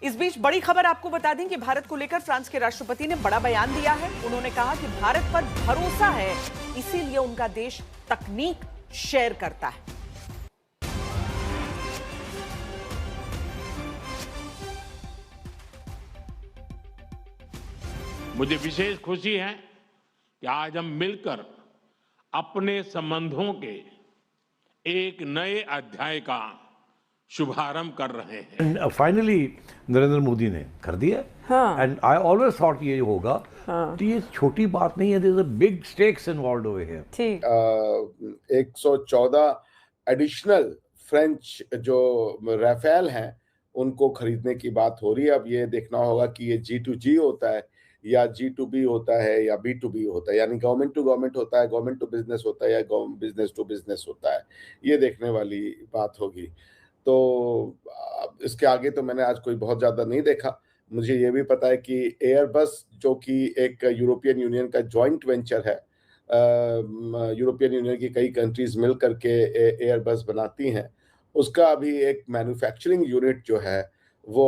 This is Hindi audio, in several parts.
इस बीच बड़ी खबर आपको बता दें कि भारत को लेकर फ्रांस के राष्ट्रपति ने बड़ा बयान दिया है। उन्होंने कहा कि भारत पर भरोसा है, इसीलिए उनका देश तकनीक शेयर करता है। मुझे विशेष खुशी है कि आज हम मिलकर अपने संबंधों के एक नए अध्याय का शुभारंभ कर रहे हैं। फाइनली नरेंद्र मोदी ने कर दिया। एंड आई ऑलवेज थॉट ये होगा। तो ये छोटी बात नहीं है, there is a big stakes involved over here. ठीक 114 एडिशनल फ्रेंच जो राफेल हैं उनको खरीदने की बात हो रही है। अब ये देखना होगा कि ये G2G होता है या G2B होता है या B2B होता है, यानी गवर्नमेंट टू गवर्नमेंट होता है, गवर्नमेंट टू बिजनेस होता है या बिजनेस टू बिजनेस होता है। ये देखने वाली बात होगी। तो इसके आगे तो मैंने आज कोई बहुत ज्यादा नहीं देखा। मुझे ये भी पता है कि एयरबस, जो कि एक यूरोपियन यूनियन का जॉइंट वेंचर है, यूरोपियन यूनियन की कई कंट्रीज मिल करके एयरबस बनाती हैं, उसका अभी एक मैन्युफैक्चरिंग यूनिट जो है वो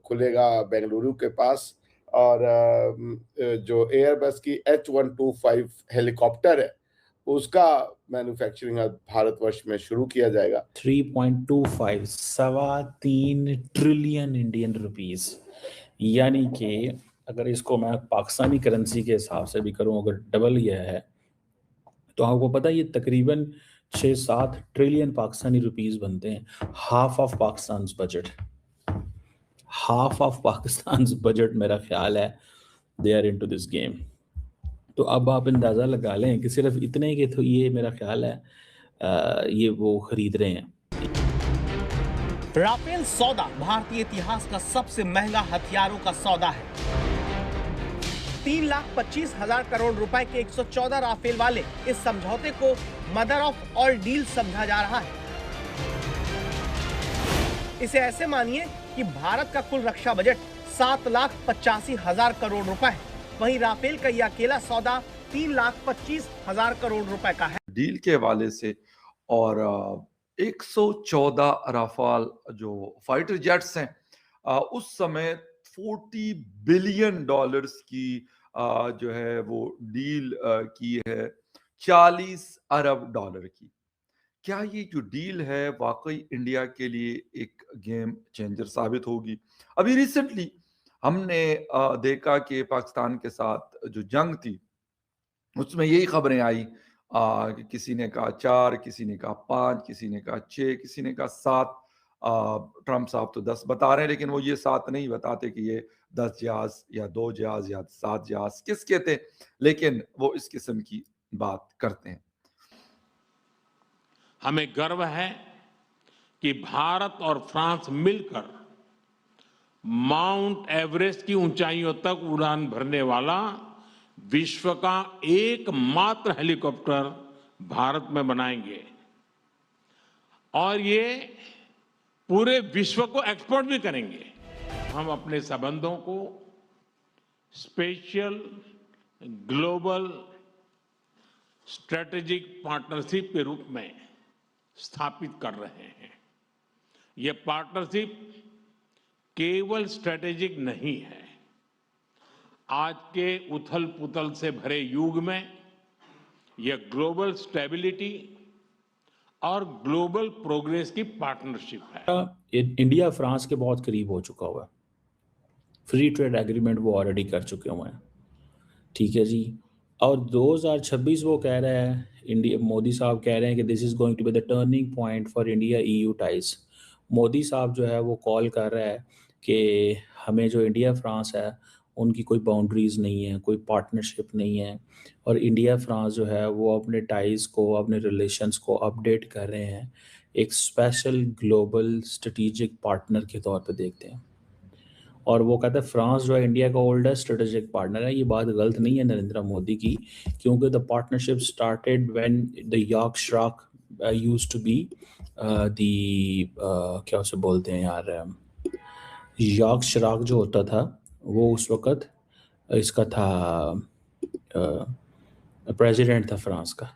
खुलेगा बेंगलुरु के पास। और जो एयरबस की H125 हेलीकॉप्टर है उसका मैन्युफैक्चरिंग भारतवर्ष में शुरू किया जाएगा। 3.25 3.25 ट्रिलियन इंडियन रुपीस, यानी कि अगर इसको मैं पाकिस्तानी करेंसी के हिसाब से भी करूं, अगर डबल यह है तो आपको पता है ये तकरीबन 6-7 ट्रिलियन पाकिस्तानी रुपीस बनते हैं। हाफ ऑफ पाकिस्तान बजट मेरा ख्याल है they are into this game. तो अब आप अंदाज़ा लगा लें कि सिर्फ इतने के तो ये मेरा ख्याल है ये वो खरीद रहे हैं। राफेल सौदा भारतीय इतिहास का सबसे महंगा हथियारों का सौदा है। 3,25,000 करोड़ रुपए के 114 राफेल वाले इस समझौते को मदर ऑफ ऑल डील समझा जा रहा है। इसे ऐसे मानिए कि भारत का कुल रक्षा बजट 7,85,000 करोड़ रुपए है, वहीं राफेल का यह अकेला सौदा 3,25,000 करोड़ रुपए का है। डील के हवाले से और 114 राफेल जो फाइटर जेट्स हैं उस समय $40 बिलियन की जो है वो डील की है 40 अरब डॉलर की। क्या ये जो डील है वाकई इंडिया के लिए एक गेम चेंजर साबित होगी? अभी रिसेंटली हमने देखा कि पाकिस्तान के साथ जो जंग थी उसमें यही खबरें आई कि किसी ने कहा 4, किसी ने कहा 5, किसी ने कहा 6, किसी ने कहा 7। ट्रंप साहब तो 10 बता रहे हैं, लेकिन वो ये 7 नहीं बताते कि ये 10 जहाज या 2 जहाज या 7 जहाज किसके थे, लेकिन वो इस किस्म की बात करते हैं। हमें गर्व है कि भारत और फ्रांस मिलकर माउंट एवरेस्ट की ऊंचाइयों तक उड़ान भरने वाला विश्व का एकमात्र हेलीकॉप्टर भारत में बनाएंगे और ये पूरे विश्व को एक्सपोर्ट भी करेंगे। हम अपने संबंधों को स्पेशल ग्लोबल स्ट्रेटेजिक पार्टनरशिप के रूप में स्थापित कर रहे हैं। यह पार्टनरशिप केवल स्ट्रेटेजिक नहीं है, आज के उथल पुथल से भरे युग में यह ग्लोबल स्टेबिलिटी और ग्लोबल प्रोग्रेस की पार्टनरशिप है। इंडिया फ्रांस के बहुत करीब हो चुका हुआ है, फ्री ट्रेड एग्रीमेंट वो ऑलरेडी कर चुके हुए हैं, ठीक है जी। और 2026 वो कह रहा है, इंडिया मोदी साहब कह रहे हैं कि this is going to be the turning point for India EU ties. Modi साहब जो है वो कॉल कर रहा है कि हमें जो इंडिया फ्रांस है उनकी कोई बाउंड्रीज़ नहीं है, कोई पार्टनरशिप नहीं है, और इंडिया फ्रांस जो है वो अपने टाइज़ को, अपने रिलेशंस को अपडेट कर रहे हैं, एक स्पेशल ग्लोबल स्ट्रेटेजिक पार्टनर के तौर पे देखते हैं। और वो कहता है फ्रांस जो है इंडिया का ओल्डेस्ट स्ट्रेटेजिक पार्टनर है। ये बात गलत नहीं है नरेंद्र मोदी की, क्योंकि the partnership started when the York श्राक यूज्ड टू बी क्या उसे बोलते हैं यार, यॉर्क श्राक जो होता था वो उस वक़्त इसका था प्रेसिडेंट था फ्रांस का।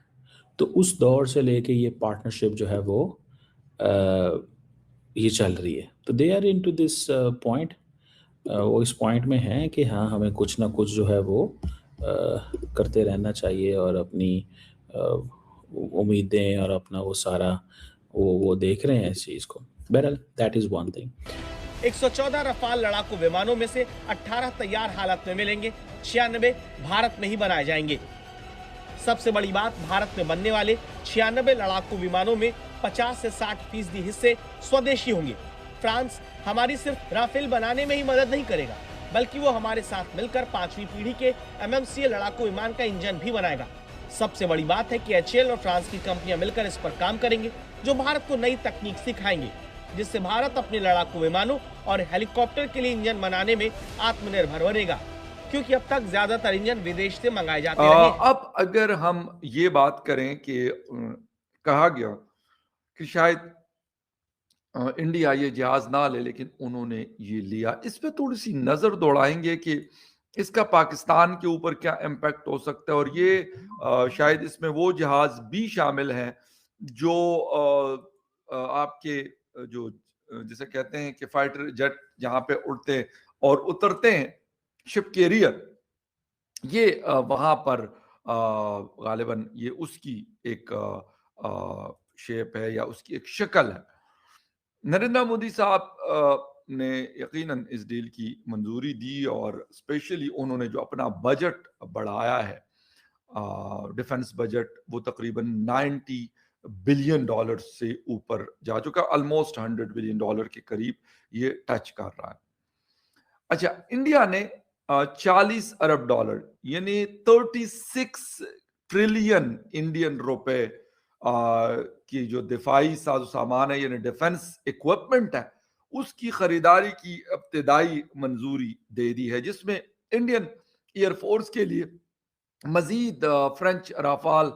तो उस दौर से लेके ये पार्टनरशिप जो है वो ये चल रही है। तो they are into this point वो इस पॉइंट में हैं कि हाँ, हमें कुछ ना कुछ जो है वो करते रहना चाहिए और अपनी अ, उम्मीदें और अपना वो सारा वो देख रहे हैं इस चीज़ को। बहरहाल that is one thing. 114 Rafale लड़ाकू विमानों में से 18 तैयार हालत में मिलेंगे, 96 भारत में ही बनाए जाएंगे। सबसे बड़ी बात, भारत में बनने वाले 96 लड़ाकू विमानों में 50 से 60% हिस्से स्वदेशी होंगे। फ्रांस हमारी सिर्फ राफेल बनाने में ही मदद नहीं करेगा, बल्कि वो हमारे साथ मिलकर 5वीं पीढ़ी के MMCA लड़ाकू विमान का इंजन भी बनाएगा। सबसे बड़ी बात है कि HAL और फ्रांस की कंपनियां मिलकर इस पर काम करेंगे, जो भारत को नई तकनीक सिखाएंगे, जिससे भारत अपने लड़ाकू विमानों और हेलीकॉप्टर के लिए इंजन बनाने में आत्मनिर्भर बनेगा, क्योंकि अब तक ज्यादातर इंजन विदेश से मंगाए जाते रहे। अब अगर हम ये बात करें कि कहा गया कि शायद इंडिया ये जहाज ना ले, लेकिन उन्होंने ये लिया। इस पे थोड़ी सी नजर दौड़ाएंगे कि इसका पाकिस्तान के ऊपर क्या इम्पैक्ट हो सकता है, और ये शायद इसमें वो जहाज भी शामिल हैं जो आपके जो जिसे कहते हैं कि फाइटर जेट जहां पे उड़ते और उतरते हैं, शिप कैरियर, ये वहां पर गालिबन ये उसकी एक शेप है या उसकी एक शक्ल है। नरेंद्र मोदी साहब ने यकीनन इस डील की मंजूरी दी और स्पेशली उन्होंने जो अपना बजट बढ़ाया है, डिफेंस बजट, वो तकरीबन 90 बिलियन डॉलर से ऊपर जा चुका, ऑलमोस्ट 100 बिलियन डॉलर के करीब ये टच कर रहा है। अच्छा, इंडिया ने 40 अरब डॉलर यानी 36 ट्रिलियन इंडियन रुपए की जो दिफाई साजो सामान है यानी डिफेंस इक्विपमेंट है, उसकी खरीदारी की इब्तिदाई मंजूरी दे दी है, जिसमें इंडियन एयरफोर्स के लिए मजीद फ्रेंच राफाल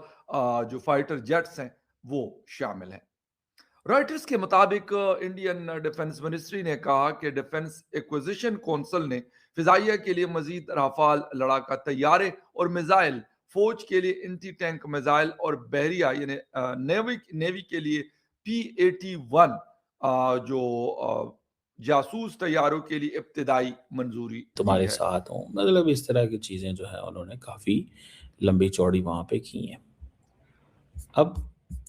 जो फाइटर जेट्स हैं वो शामिल हैं। रॉयटर्स के मुताबिक इंडियन डिफेंस मिनिस्ट्री ने कहा कि डिफेंस एक्विजिशन काउंसिल ने फिजाइया के लिए मजीद राफाल लड़ाका तैयारे और मिसाइल, फौज के लिए एंटी टैंक मिसाइल और बहरिया यानी नेवी के लिए P-81 जो जासूस तैयारों के लिए इब्तिदाई मंजूरी तुम्हारे दी है। साथ हूँ, मतलब इस तरह की चीज़ें जो है उन्होंने काफ़ी लंबी चौड़ी वहाँ पे की हैं। अब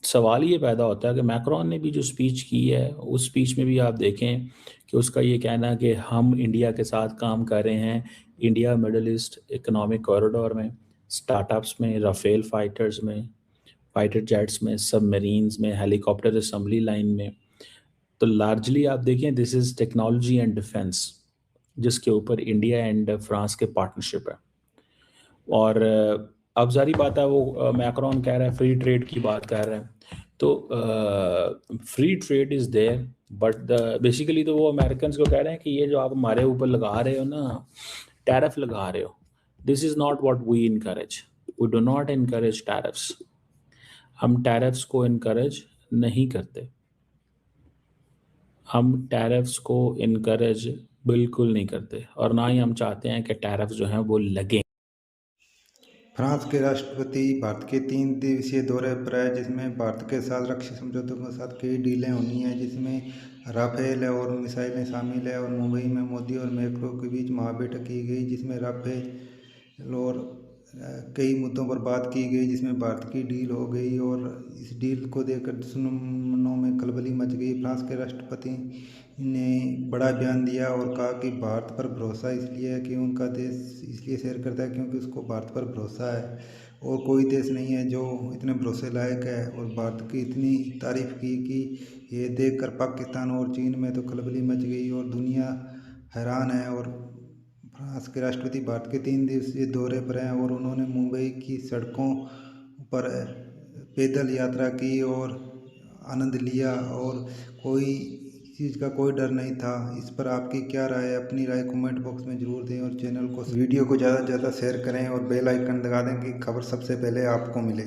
सवाल ये पैदा होता है कि मैक्रोन ने भी जो स्पीच की है, उस स्पीच में भी आप देखें कि उसका ये कहना है कि हम इंडिया के साथ काम कर रहे हैं, India middle east economic corridor में, स्टार्टअप्स में, राफेल फाइटर्स में, फाइटर जेट्स में, सबमरीन्स में, हेलीकॉप्टर असेंबली लाइन में। तो लार्जली आप देखें this is technology and defence, जिसके ऊपर इंडिया एंड फ्रांस के पार्टनरशिप है। और अब जारी बात है वो मैक्रोन कह रहा है फ्री ट्रेड की बात कर रहे हैं, तो free trade is there, but basically तो वो अमेरिकन को कह रहे हैं कि ये जो आप हमारे ऊपर लगा रहे हो ना, टैरिफ लगा रहे हो, this is not what we encourage, we do not encourage tariffs. हम टैरिफ्स को इनकरेज नहीं करते, हम टैरिफ्स को इनकरेज बिल्कुल नहीं करते, और ना ही हम चाहते हैं कि टैरिफ्स जो हैं वो लगें। फ्रांस के राष्ट्रपति भारत के 3 दिवसीय दौरे पर आए, जिसमें भारत के साथ रक्षा समझौतों के साथ कई डीलें होनी हैं, जिसमें राफेल और मिसाइलें शामिल है। और मुंबई में मोदी और मैक्रो के बीच महाबैठक की गई, जिसमें राफेल और कई मुद्दों पर बात की गई, जिसमें भारत की डील हो गई और इस डील को देखकर दुश्मनों में खलबली मच गई। फ्रांस के राष्ट्रपति ने बड़ा बयान दिया और कहा कि भारत पर भरोसा इसलिए है कि उनका देश इसलिए शेयर करता है क्योंकि उसको भारत पर भरोसा है, और कोई देश नहीं है जो इतने भरोसे लायक है। और भारत की इतनी तारीफ की कि ये देखकर पाकिस्तान और चीन में तो खलबली मच गई और दुनिया हैरान है। और फ्रांस के राष्ट्रपति भारत के 3 दिवसीय दौरे पर हैं और उन्होंने मुंबई की सड़कों पर पैदल यात्रा की और आनंद लिया, और कोई चीज़ का कोई डर नहीं था। इस पर आपकी क्या राय है? अपनी राय कमेंट बॉक्स में ज़रूर दें और चैनल को वीडियो को ज़्यादा से ज़्यादा शेयर करें और बेल आइकन दबा दें कि खबर सबसे पहले आपको मिले।